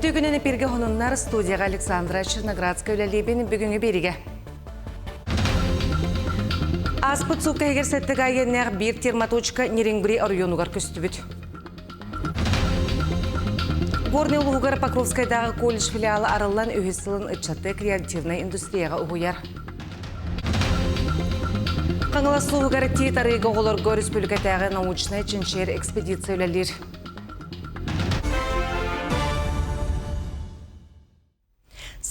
Бүтігінен эпирге хонуннар студияға Александра Черноградская үләлебен бүгінгі беріге. Аспыт суққа егер сәттіға еннәғ бір терматочка Нерингри арыйонуғар көсті бүт. Горный улуғар Покровскайдағы колледж филиалы арылан өйесілін ұтчатты креативный индустрияға ұғыяр. Қаңылас улуғар тейт арыйға оларға республикатағы научный ченшер экспедиция үләлер.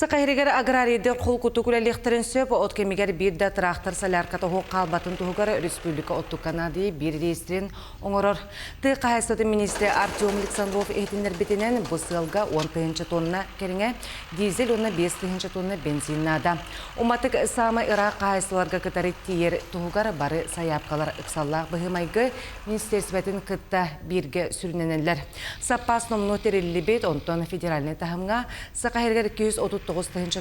Сақайрегер аграрийдер қол күту күләліқтерін сөп, өткемегер бірді трақтар салярката қалбатын тұғығар республика отту Канады бір рейстерін оңырыр. Ты қайсыды министр Артем Александров әйтіндер бетінен бұл сылға 10 тонна кәріңе, дизель оны 5 тонна бензин нада. Уматық сама ыра қайсыларға кітары тиер тұғығар бары саяпқалар ұқсаллақ бұғымайғы министерсібетін күтті бірге сүріненелер. Сапас номну терелі бет, онтон федеральный тағымға Сақайрегер 239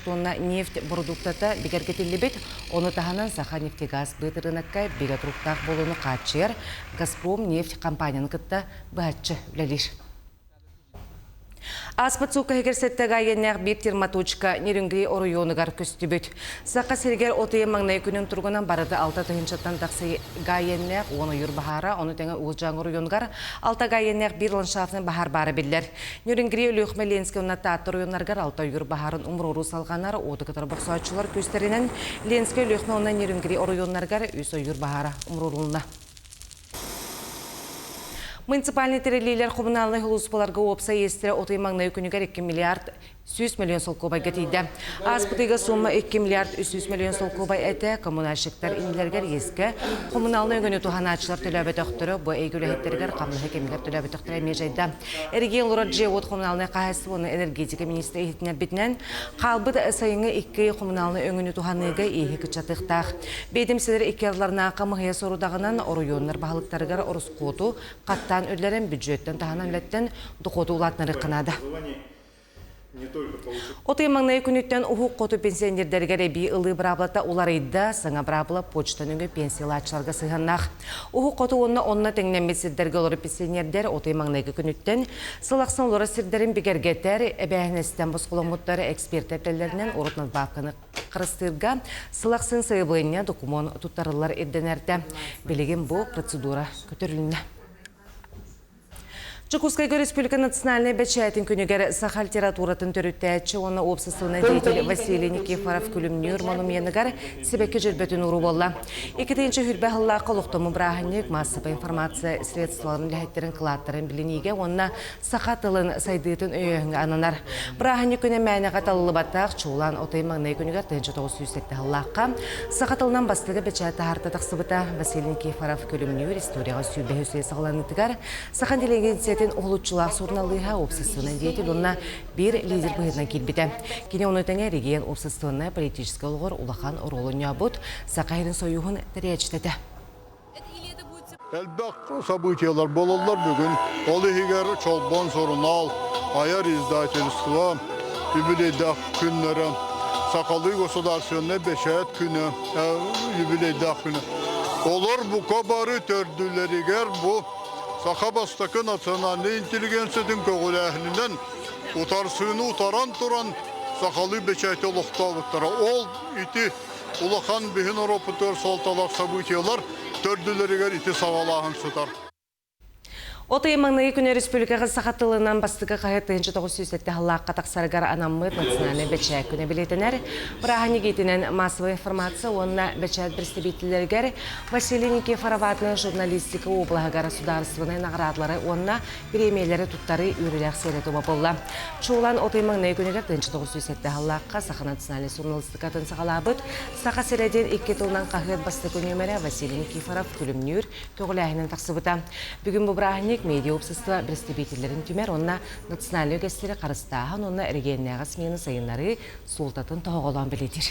тонна нефть продуктата бигергетилли бит, оны таханан саха нефтегаз бытырынаккай бигатруктах болуну качер, Газпром нефть компанияны кытта бачы үлелиш. Аспыт суққа егер сәттіға еннәғ бір терматочка Нерингри орыйоныгар көсті бүт. Саққа сергер отыйы маңнай күнін тұрғынан барады 6 тұхыншаттан тақсы ға еннәғ, оны юр бахара, оны тәңі ұлжаң орыйоныгар 6 ға еннәғ бір ландшафтын бахар бары білдер. Нерингри өліқме Ленске онна таатты орыйонаргар 6 юр бахарын умрору салғанар, оды кітар бұқсуатшылар көстерінен Ленске өліқме онна Нерингри орыйонаргар өсі юр бахара умрорулна. Муниципальный терелейлер коммуналный хулуспаларға опса естері отый маңнай күнігер 2 миллиард 100 миллион сол кубай гатейді. Аспытыға сумма 2 миллиард 100 миллион сол кубай әті коммунальшықтар инлергер ескі. Коммуналный өңіні туханачылар төләбі төқтірі, бұл әйгілі әттергер қамлығы кемілер төләбі төқтірі межайда. Әрген лұрат жеуот коммуналный қағасы оны энергетика министрі етінер бітінен, қалбыд сайыңы 2 коммуналный өңіні туханыға ейі күтчатықтақ. Бейдімселер икерларына қамығыя сорудағынан орыйонлар бағылықтарығар орыс қоту, қаттан өрлерін бюджеттен тағынан үлеттен дұқоты ұлатнары қынады. Оты маңнай күніттен ұхуқ қоту пенсионердергері бей ұлы браблата оларыйда саңа брабла почтан өңі пенсиялатшыларға сығаннақ. Ұхуқ қоту онна тәңнәмет сірдерге олары пенсионердер оты маңнайғы күніттен сылақсын олары сірдерін бігергетер әбәйінестен бұсқыламыттары эксперт әптелерінен орытнат бақыны қырыстырға сылақсын сайыбылыне документ тұттарылар ерденерді. Білеген бұл процедура көтеріліне. Чукускайга республика национальный бәчәтін күнігер сахал литературатын төріттәтші, оны опсысылына дейтел Василий Никифоров күлімнер монуменігер себекі жүрбетін ұру болла. Екетенші хүрбә ғылла қолықтымы брағынек массовы информация средстваларын ләхеттерін қылаттарын білінеге, онына сақатылын сайдыйтын өйіңі ананар. Брағынек күні мәнеға талылы баттақ, чуылан отай маңнай күнігер 1900-ті ғыллаққа. Сақатылынан бастығы бәчәті харта тақсыбыта Василий Никифоров күлімнер историяға сүйбе өсей сағыланытығар. Сақан делегенция олуччулар сурналыга общественный деятель, онна бир лидер быһытна килбите. Кини оны тәңе регион общественный политический олгор улахан ролын ябут, Сақайрын союғын тәречтеті. Әлбәқ событиялар болалар бүгін. Ол егер чолбон сорунал, аяр издательство, юбилейдақ күннері, Сақалы государственный бешәт күні, юбилейдақ күні. Олар бұ кабары төрділерігер бұ Сақабастакы национальный интеллигенцияның көғіләхінен ұтарсыны ұтаран тұран Сақалы бечәйті ұлықтауыттара. Ол ити ұлақан бігін Европытыр солталақ событиялар төрділерігер ити сағалағын сұтар. Оты маңнайы күні республикаға сақатылынан бастығы қағыт 1900-ті ғылаққа тақсарығар анаммыд национальный бәчәк күні білетінер. Бірағаны кетінен массовый информация, онына бәчәк представителергер Василий Никифоров атының журналистика облағы государственный нағырадлары, онына премиялары тұттары үріләқ сереті болла. Чуылан оты маңнайы күнігер 1900-ті ғылаққа сақы национальный журналистикатын сағалабыд, сақа середен 2 тылынан қағыт басты күнемері Василий Никифоров күлімнер көғіләхінен тақсыбыта. Бүгін бұл бірағаны медиа общество представительдерин түмер, онна национальный өгестері қарыстаған, онна әргеннәға смены сайынлары солтатын тоғылан білетір.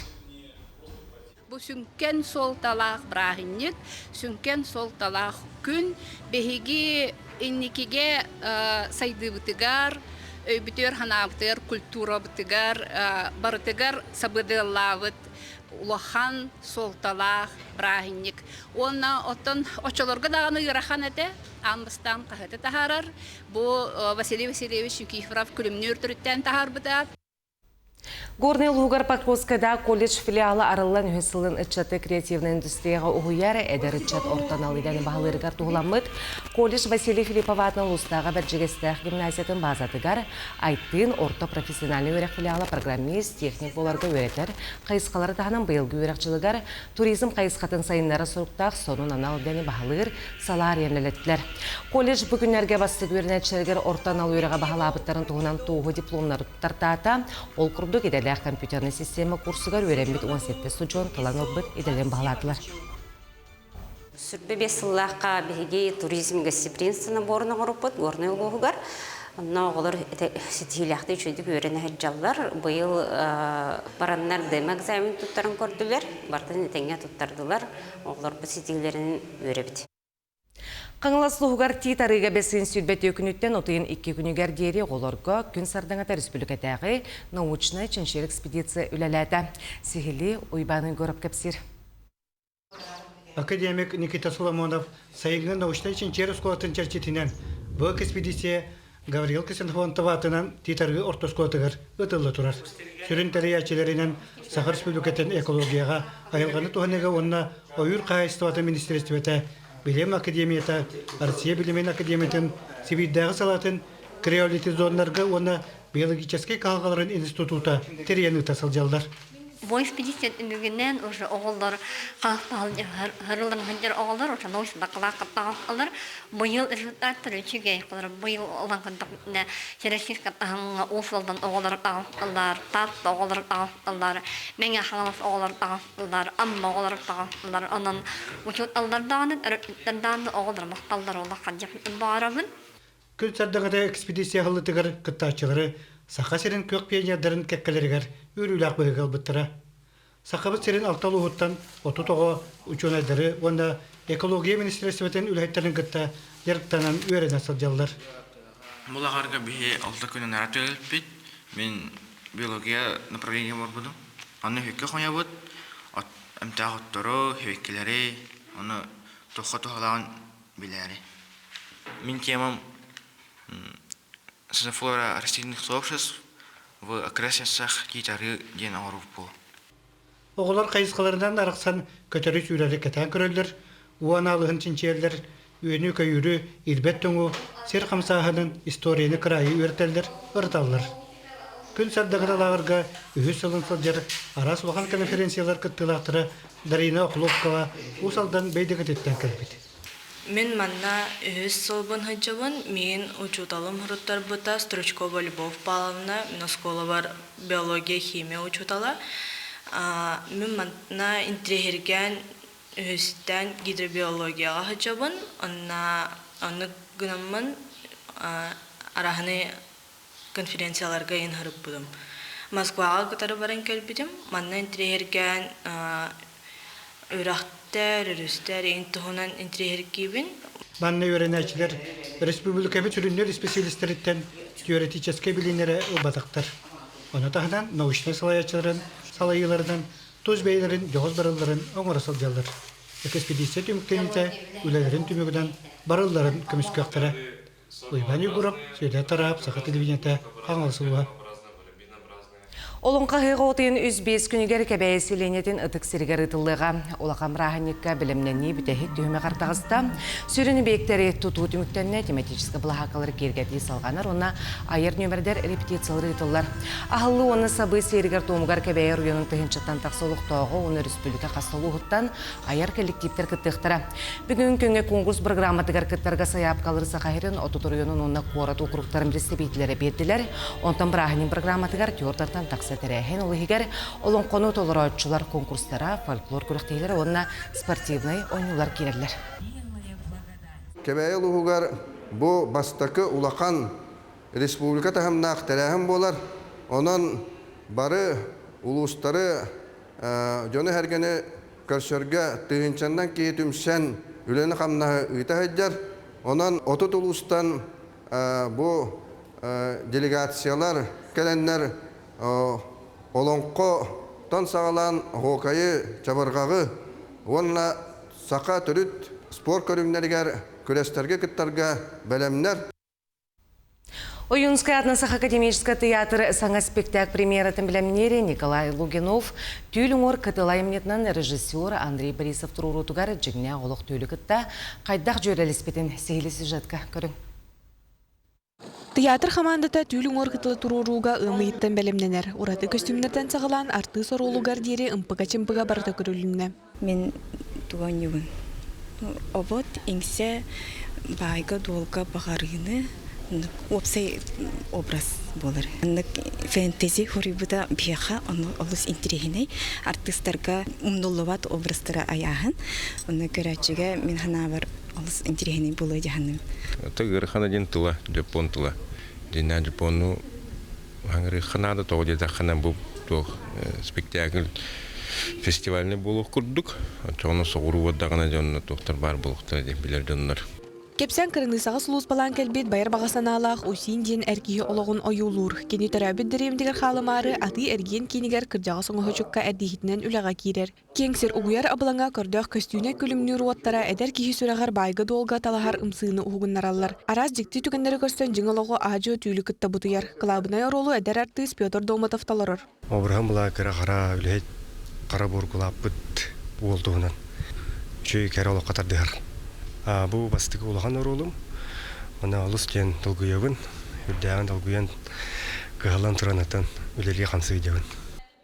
Бұл сүнкен сол талақ брағыннек, сүнкен сол талақ күн, бәхеге инникеге сайды бұтығар, өйбүтөр ханабытыр культура бытыгар барытыгар сабыдыллавыт улахан солталах брахинник онна оттон очолорга даганы ырахан эте амбыстан кахете тахарар бу Василий Васильевич Никифоров күлүмнүр түрүттен тахар бытат. Горный Лугар Покровскада колледж филиалы арылан үхесілін үтчаты креативный индустрияға ұғыяры әдір үтчат ортаналыдан бағылырғар туғыламыд. Колледж Василий Филипповатның ұлыстағы бір жігестәқ гимназиятын базатыгар айттын орта профессиональный өрек филиалы программист, техник боларға өретер, қайысқалары тағынан бұйылғы өrekчілігар туризм қайысқатын сайынлары сұрықтақ сонun аналыданы бағылыр салар емлелеттілер. Колледж бүгінлерге басты көрінәтшілігер ортаналы өреға бағылабыттарын туғынан туғы дипломлары тартата, ол құрды кедерлер компьютерный система курсыгар өрембет 17 студион талан олбыт иделен бағаладылар. Сүрбе бесыллаққа беге туризм гостеприимствоны борны ғырыппыт, горный ұлғығығар. Но олар сетиляқты үшөйдік өрені әджалар. Бұйыл бараннар дем экзамен тұттарын көрділер, бартын етенге тұттардылар. Олар бұл сетилерінің өребіт. Қаңыласлығығар титарыға бәсін сүлбәт өкінеттен отыйын 2 күнігер дері оларға күн сардаңата республикатағы научный ченшер экспедиция үләләді. Сихили ұйбаны көріп кәпсір. Академик Никита Соломонов сайынғы научный ченшер сколатын чәрчетінен бұл экспедиция Гавриил Кесенфонтоватынан титарғы ортосколатығыр ұтылы тұрар. Сүрін тәриячелерінен Сахар республикатын экологияға айылғаны туғанығы онына ойыр қайыстываты министерстветі Билем академията, Россия билемен академиятын, Сибирдағы салатын креолитий зонларға оны биологический қалғаларын института терияны тасылжалдар. Bu ekspedisiya ündüğünden уже oğullar hırıldan hıncar oğullar уже научно kalakıtlar. Bu yıl rezultatları üçüge bu yıl olan kadar şerefsiz kadar usuldan oğullar kalktılar, tat oğullar kalktılar, menge halas oğullar kalktılar, amma oğullar kalktılar. Onun vücutlardan oğullar muhtallar oğullar kadar barabın. Күн сардағыда экспедиция ғылытығыр күттачылары Сақа серін көк пионердарын кәккелерігер үрілік бұйығыл бұттыра. Сақабыт серін алталы ұғыттан оту тоғы ученайдары, онда экология министерстветін үләйттарын күтті ярықтанан өрен асылжалдар. Бұл ағарға бейе алты күнін әрат өліп бейт. Мен биология направление бар бұдым. Аны хөкке қоя бұд. Әмтақ ұттыры, хөккелері, оны тұққа-тұқалаған білері. Мен темам флора растительных сообществ в окрестностях Титары ден ауырып бұл. Оғылар қайысқаларынан арықсан көтері сүйрәрі кәтән көрелдер, уан алығын чинчелдер, өйіні көйірі, ирбет тоңу, сер қамсағының историяны қырайы өртелдер, ұрталылар. Күн сардағыралағырға үйі сылын сылжар, арас оған конференциялар күттілақтыры, дарина оқылуққала, ұсалдан бейдігітеттен кірбет. Мен манна үз солбын хыджабын, мен учуталым хұрыттар бұта, Стручкова Любовь Павловна, мен оскола бар биология, химия учутала. Мен манна интригерген үзден гидробиологияға хыджабын, оны гынамын арахыны конференцияларға ен хырып бұдым. Москваға күтары барын көлбідім, манна интригерген Өрақтар, үрістер, ентіғынан интригеркебін. Манна өренәчілер, республикабы түрінер специалистеріттен теоретический білінері ұлбадықтар. Оны тағынан научный салаячыларын, салайыларынан, тоз бәйлерін, жоғыз барыларын оңырасыл жалдар. Экспедиция түміктеніте үлелерін түмігідан барыларын көміскі ақтыра. Ұйбан үйгұрып, сөйле тарап, сақа телевизията қаңылсылуға. Олың қағыға отын 105 күнігер кәбәйесі ленетін ұтық сіргер ұтылыға. Олақам раханекка білімнені бүтәхет түйіме қартағызда. Сүріні бейіктері тұту түміктеніне тематическі бұлағақалары кергеті салғанар, оны айыр нөмірдер репетициялары ұтылар. Ағылы оны сабы сіргер тоғымғар кәбәйі рүйонын тұхыншаттан тақсолық тоғы, оны республика қастылы ұғыттан айыр коллективтер күттіқтіра. Бүгін күнге конкурс программатығар күттарға саяп қалыр сақайырын отутыр рүйонын онына қуарат оқырықтарын рестебейтілері берділер. Онтан бірағының программатығар түйортартан тәрәхен олығығар олон қону толыраутчылар конкурстара, фольклор күріктейлері, онына спортивный ойнулар керерлер. Кәбәйі олығығар бұл бастақы улақан республика тағымнақ тәрәхін болар. Онын бары улустары жоны әргені көрсөрге түйінчандан кейтімсен үлені қамнағы үйті әйдер. Онын отыт улустан бұл делегациялар келеннер олонқо тон сағалан хоқайы чабырғағы онна сақа түріт спорт көріңнергер күрестерге кіттарға бәлемнер. Уюнская этносо-академическая театр саңа спектакль премьератын білімнері Николай Лугинов түйіліңор кытылайымнетнан режиссер Андрей Борисов тұрурутугар жігне олық түйілікітті қайдақ жөреліспетін сейлі сюжетка көрің. Театр командата түйіліңор кытылы тұруруға ымыйыттан бәлемненер. Ураты костюмнерден сағылан арты сорулугар дері ымпыға-чымпыға барда көрілінне. Мен туған югын. Обот еңсе байға долға бағарыны опсай образ болар. Фэнтези хорибуда бияха, оны олыс интерегіней артистерға умнуллыват образтары аяғын. Оны көрәтшіге мен хана бар олыс интерегіней болу жағаным. Тыгыр хана ден тұла, жапон тұла. Дена жапону хаңыры ханада тоғы деді хана бұл спектакль фестивальный болу күрдік. Чоғыны соғыру ваддағына жонына тоқтар бар болуқтар деп білер жонлар. Кепсен кырынысаға сұлуыз балан кәлбет байыр бағасан алақ өсейін ден әркейі олығын ойулур. Кені тарабет діремдігер қалымары аты әрген кенігер кіржаға соңы хөчікка әрдейхітінен үліға кейрер. Кеңсер ұғыяр абылаңа көрдіғ көстүйіне көлімнер уаттара әдер кейі сөрағар байғы долға талағар ұмсыыны ұғыннаралар. Араз жекті түкендері көстен жыңылығы ажы түйілі күтті бұтыяр. Қылабына оролу әдер артыс Петр Доматов таларыр. Обырған бұла кәрі қара бұрғылап бұт болдуынан. Чөй кәрі олы қатардығар. Бұл бастығы олаған оролым. Оны алыс кен долгуябын, үрдәғын долгуян қығылан тұранатын үлелі қансы видеуін.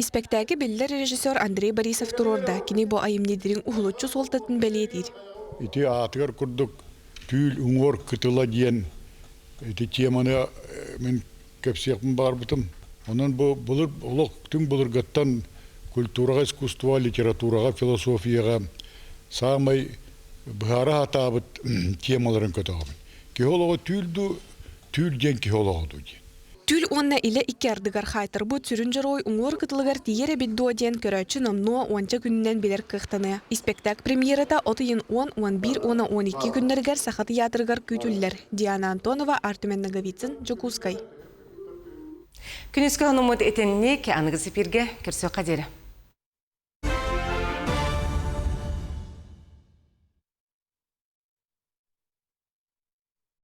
Спектакль беллер режиссер Андрей Борисов тұрорда. Кені бұл айымнедерін ұғылытшы солтатын бәлетір. Ити атығар күрдік түйіл ұңғыр күтіла дейін. Ити теманы мен көпсеқпін бар бұтым. Онан бұлыр түң бұлырғаттан культураға, искусства, литератураға, философияға самай бұхара атабыт темаларын көтіғамын. Кеолығы түйіл ден кеолығы дұйды. Түйіл онна илі икі ардығар қайтыр бұд сүрінжір ой ұңғыр күтілігер тиері бедді оден көрәтші номнуа 10 күнінен белер қықтаны. Спектакль премьерата 10, 11, 12 күннергер сақаты ятырғар күтілілер. Диана Антонова, Артемен Наговицын, Жокускай. Күнескі ғанымыд етеніне ке аңғы сепірге көрсі қадері.